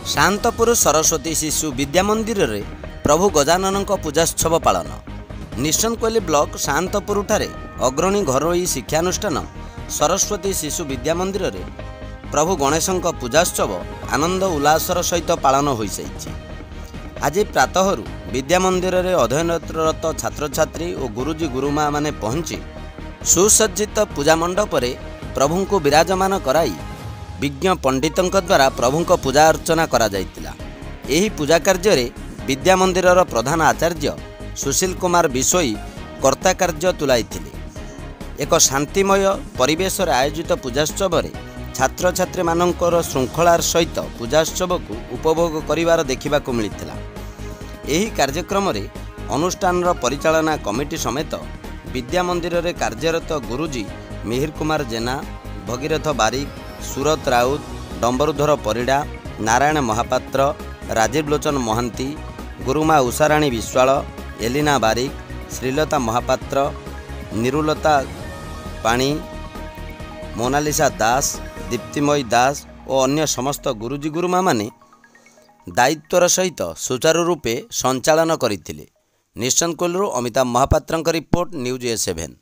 शांतपुर सरस्वती शिशु विद्या मंदिर रे प्रभु गजानन पूजाोत्सव पालन। निशनकोइली ब्लॉक शांतपुर ठारे अग्रणी घरोई शिक्षानुष्ठान सरस्वती शिशु विद्या मंदिर रे प्रभु गणेश पूजाोत्सव आनंद उल्लासर सहित पालन हो सारी। आज प्रातः विद्या मंदिर रे अध्ययनरत छात्र छात्री और गुरुजी गुरुमा माने पहुंची सुसज्जित पूजा मंडप रे प्रभु को विराजमान कराई विज्ञ पंडितों द्वारा प्रभु को पूजा अर्चना करा जायतिला। एही पूजा कार्य रे विद्या मंदिर प्रधान आचार्य सुशील कुमार बिशोई कर्ता कार्य तुलाइथिले। एक शांतिमय परिवेश आयोजित पूजाोत्सव रे छात्र छात्री मानकर श्रृंखलार सहित पूजाोत्सव को उपभोग करिवार देखिबा को मिलिथिला। एही कार्यक्रम रे अनुष्ठान परिचालना कमिटी समेत विद्या मंदिर रे कार्यरत गुरुजी मिहिर कुमार जेना, भगीरथ बारिक, सुरत राउत, डंबरुधर परिड़ा, नारायण महापात्र, राजीव लोचन महांती, गुरुमा उषाराणी विश्वाल, एलिना बारिक, श्रीलता महापात्र, निरुलता पाणी, मोनालिसा दास, दीप्तिमयी दास और अन्य समस्त गुरुजी गुरुमा माने दायित्वर सहित सुचारू रूपे संचालन करथिले। निशनकोइली अमिताभ महापात्रଙ୍କ रिपोर्ट न्यूज A7।